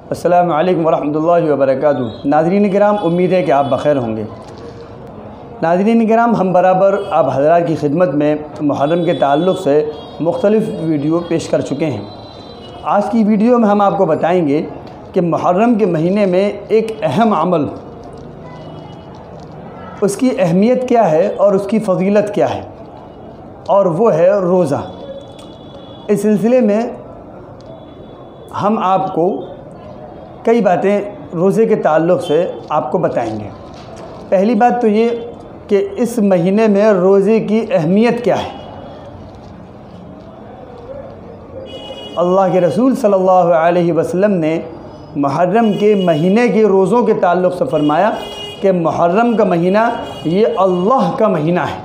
अस्सलामु अलैकुम वरहमतुल्लाहि वबरकातुहू। नाज़रीन किराम, उम्मीद है कि आप बख़ैर होंगे। नाज़रीन किराम, हम बराबर आप हज़रात की खिदमत में मुहर्रम के ताल्लुक़ से मुख्तलिफ़ वीडियो पेश कर चुके हैं। आज की वीडियो में हम आपको बताएंगे कि मुहर्रम के महीने में एक अहम अमल, उसकी अहमियत क्या है और उसकी फ़जीलत क्या है, और वो है रोज़ा। इस सिलसिले में हम आपको कई बातें रोज़े के ताल्लुक़ से आपको बताएंगे। पहली बात तो ये कि इस महीने में रोज़े की अहमियत क्या है। अल्लाह के रसूल सल्लल्लाहु अलैहि वसल्लम ने मुहर्रम के महीने के रोज़ों के ताल्लुक़ से फ़रमाया कि मुहर्रम का महीना ये अल्लाह का महीना है,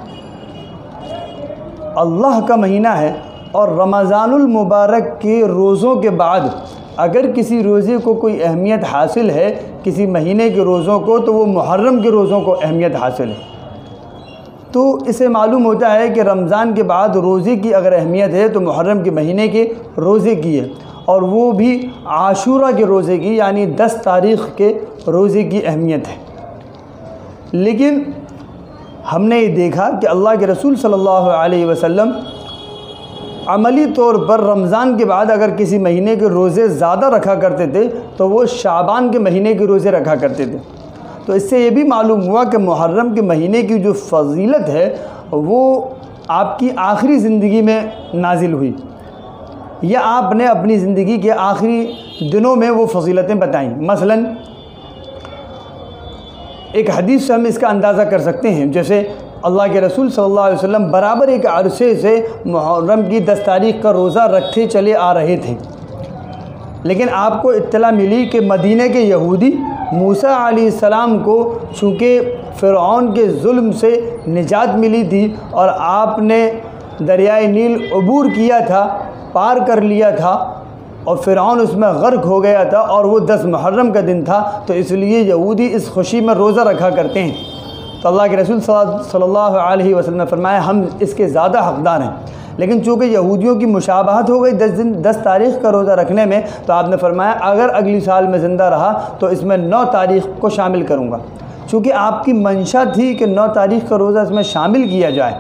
अल्लाह का महीना है। और रमज़ानुल मुबारक के रोज़ों के बाद अगर किसी रोज़े को कोई अहमियत हासिल है, किसी महीने के रोज़ों को, तो वो मुहर्रम के रोज़ों को अहमियत हासिल है। तो इसे मालूम होता है कि रमज़ान के बाद रोज़े की अगर अहमियत है तो मुहर्रम के महीने के रोज़े की है, और वो भी आशूरा के रोज़े की, यानी 10 तारीख़ के रोज़े की अहमियत है। लेकिन हमने ये देखा कि अल्लाह के रसूल सल्लल्लाहु अलैहि वसल्लम अमली तौर पर रमज़ान के बाद अगर किसी महीने के रोज़े ज़्यादा रखा करते थे तो वो शाबान के महीने के रोज़े रखा करते थे। तो इससे ये भी मालूम हुआ कि मुहर्रम के महीने की जो फ़जीलत है वो आपकी आखिरी ज़िंदगी में नाजिल हुई, या आपने अपनी ज़िंदगी के आखिरी दिनों में वो फ़जीलतें बताईं। मसलन एक हदीस से हम इसका अंदाज़ा कर सकते हैं। जैसे अल्लाह के रसूल सल्लल्लाहु अलैहि वसल्लम बराबर एक अरसे से मुहर्रम की 10 तारीख़ का रोज़ा रखते चले आ रहे थे, लेकिन आपको इत्तला मिली कि मदीने के यहूदी मूसा अलैहिस्सलाम को चूँकि फ़िरऔन के जुल्म से निजात मिली थी और आपने दरियाए नील अबूर किया था, पार कर लिया था, और फ़िरऔन उसमें गर्क हो गया था, और वो 10 मुहर्रम का दिन था, तो इसलिए यहूदी इस खुशी में रोज़ा रखा करते हैं। तो अल्लाह के रसूल सल्लल्लाहु अलैहि वसल्लम ने फरमाया हम इसके ज़्यादा हक़दार हैं। लेकिन चूँकि यहूदियों की मुशाबहत हो गई 10 तारीख़ का रोज़ा रखने में, तो आपने फरमाया अगर अगली साल में ज़िंदा रहा तो इसमें 9 तारीख़ को शामिल करूँगा। चूँकि आपकी मंशा थी कि 9 तारीख़ का रोज़ा इसमें शामिल किया जाए,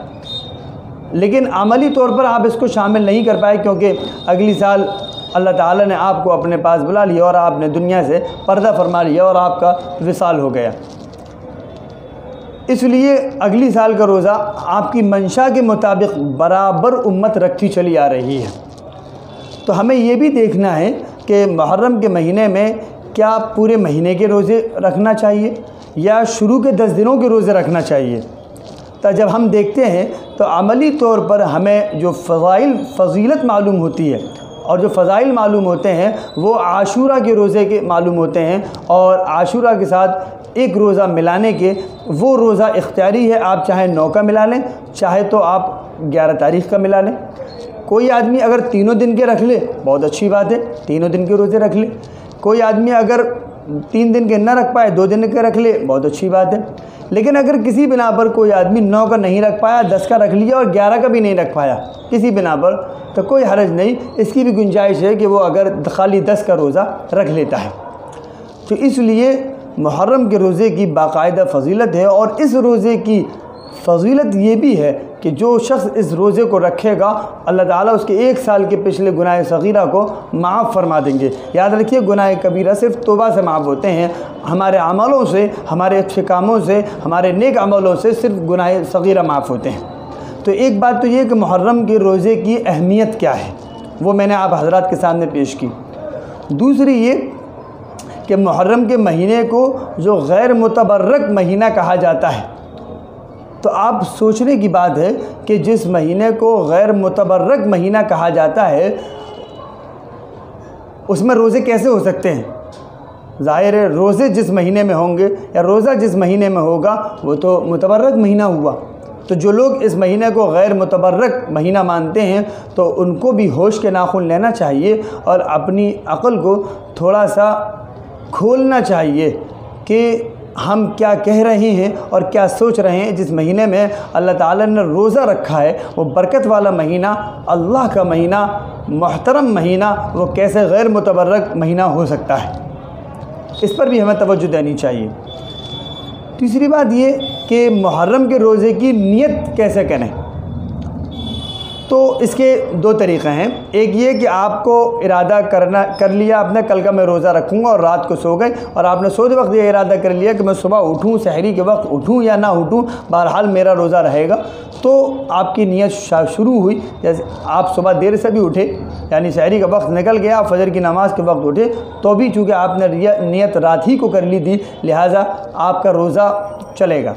लेकिन अमली तौर पर आप इसको शामिल नहीं कर पाए, क्योंकि अगली साल अल्लाह ताला ने आपको अपने पास बुला लिया और आपने दुनिया से पर्दा फरमा लिया और आपका विसाल हो गया। इसलिए अगली साल का रोज़ा आपकी मंशा के मुताबिक बराबर उम्मत रखती चली आ रही है। तो हमें ये भी देखना है कि मुहर्रम के महीने में क्या पूरे महीने के रोज़े रखना चाहिए या शुरू के 10 दिनों के रोज़े रखना चाहिए। तो जब हम देखते हैं तो अमली तौर पर हमें जो फ़जीलत मालूम होती है और जो फ़ज़ाइल मालूम होते हैं वो आशूरा के रोज़े के मालूम होते हैं, और आशूरा के साथ एक रोज़ा मिलाने के, वो रोज़ा इख्तियारी है। आप चाहे 9 का मिला लें, चाहे तो आप 11 तारीख़ का मिला लें। कोई आदमी अगर तीनों दिन के रख ले बहुत अच्छी बात है, तीनों दिन के रोज़े रख ले। कोई आदमी अगर 3 दिन के न रख पाए 2 दिन के रख ले, बहुत अच्छी बात है। लेकिन अगर किसी बिना पर कोई आदमी 9 का नहीं रख पाया, 10 का रख लिया और 11 का भी नहीं रख पाया किसी बिना पर, तो कोई हर्ज नहीं, इसकी भी गुंजाइश है कि वो अगर खाली 10 का रोज़ा रख लेता है। तो इसलिए मुहर्रम के रोज़े की बाकायदा फ़जीलत है, और इस रोज़े की फ़जीलत ये भी है कि जो शख्स इस रोज़े को रखेगा अल्लाह ताला उसके 1 साल के पिछले गुनाह सगीरा को माफ़ फरमा देंगे। याद रखिए, गुनाह कबीरा सिर्फ तौबा से माफ़ होते हैं, हमारे अमलों से, हमारे अच्छे कामों से, हमारे नेक अमलों से सिर्फ गुनाह सगीरा माफ़ होते हैं। तो एक बात तो ये कि मुहर्रम के रोज़े की अहमियत क्या है वो मैंने आप हज़रात के सामने पेश की। दूसरी ये कि मुहर्रम के महीने को जो गैर मुतबर्रक महीना कहा जाता है, तो आप सोचने की बात है कि जिस महीने को गैर मुतबर्रक महीना कहा जाता है उसमें रोज़े कैसे हो सकते हैं। ज़ाहिर है रोज़े जिस महीने में होंगे या रोज़ा जिस महीने में होगा वो तो मुतबर्रक महीना हुआ। तो जो लोग इस महीने को गैर मुतबर्रक महीना मानते हैं तो उनको भी होश के नाखून लेना चाहिए और अपनी अक़ल को थोड़ा सा खोलना चाहिए कि हम क्या कह रहे हैं और क्या सोच रहे हैं। जिस महीने में अल्लाह ताला ने रोज़ा रखा है वो बरकत वाला महीना, अल्लाह का महीना, मुहतरम महीना, वो कैसे गैर मुतबर्रक महीना हो सकता है। इस पर भी हमें तवज्जो देनी चाहिए। तीसरी बात ये कि मुहर्रम के रोज़े की नियत कैसे करें, तो इसके दो तरीक़े हैं। एक ये कि आपको इरादा कर लिया आपने, कल का मैं रोज़ा रखूँगा, और रात को सो गए और आपने सोते वक्त ये इरादा कर लिया कि मैं सुबह उठूँ, सहरी के वक्त उठूँ या ना उठूँ, बहरहाल मेरा रोज़ा रहेगा। तो आपकी नियत शुरू हुई, जैसे आप सुबह देर से भी उठे, यानी सहरी का वक्त निकल गया, फजर की नमाज़ के वक्त उठे, तो भी चूँकि आपने नियत रात ही को कर ली थी, लिहाजा आपका रोज़ा चलेगा।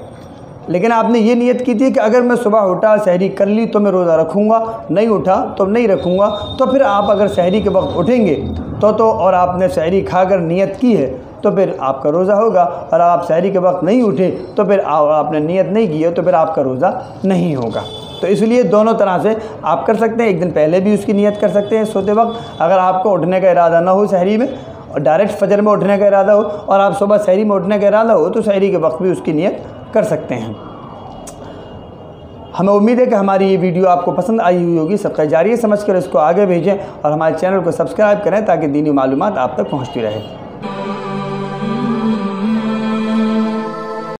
लेकिन आपने ये नियत की थी कि अगर मैं सुबह उठा, सहरी कर ली तो मैं रोज़ा रखूँगा, नहीं उठा तो नहीं रखूँगा। तो फिर आप अगर सहरी के वक्त उठेंगे तो और आपने सहरी खाकर नियत की है तो फिर आपका रोज़ा होगा, और आप सहरी के वक्त नहीं उठे तो फिर आपने नियत नहीं की है तो फिर आपका रोज़ा नहीं होगा। तो इसलिए दोनों तरह से आप कर सकते हैं। एक दिन पहले भी उसकी नियत कर सकते हैं सोते वक्त, अगर आपको उठने का इरादा ना हो सहरी में, और डायरेक्ट फजर में उठने का इरादा हो, और आप सुबह सहरी में उठने का इरादा हो, तो सहरी के वक्त भी उसकी नियत कर सकते हैं। हमें उम्मीद है कि हमारी ये वीडियो आपको पसंद आई हुई होगी। सदका जारिया समझकर इसको आगे भेजें और हमारे चैनल को सब्सक्राइब करें ताकि दीनी मालूमात आप तक पहुँचती रहे।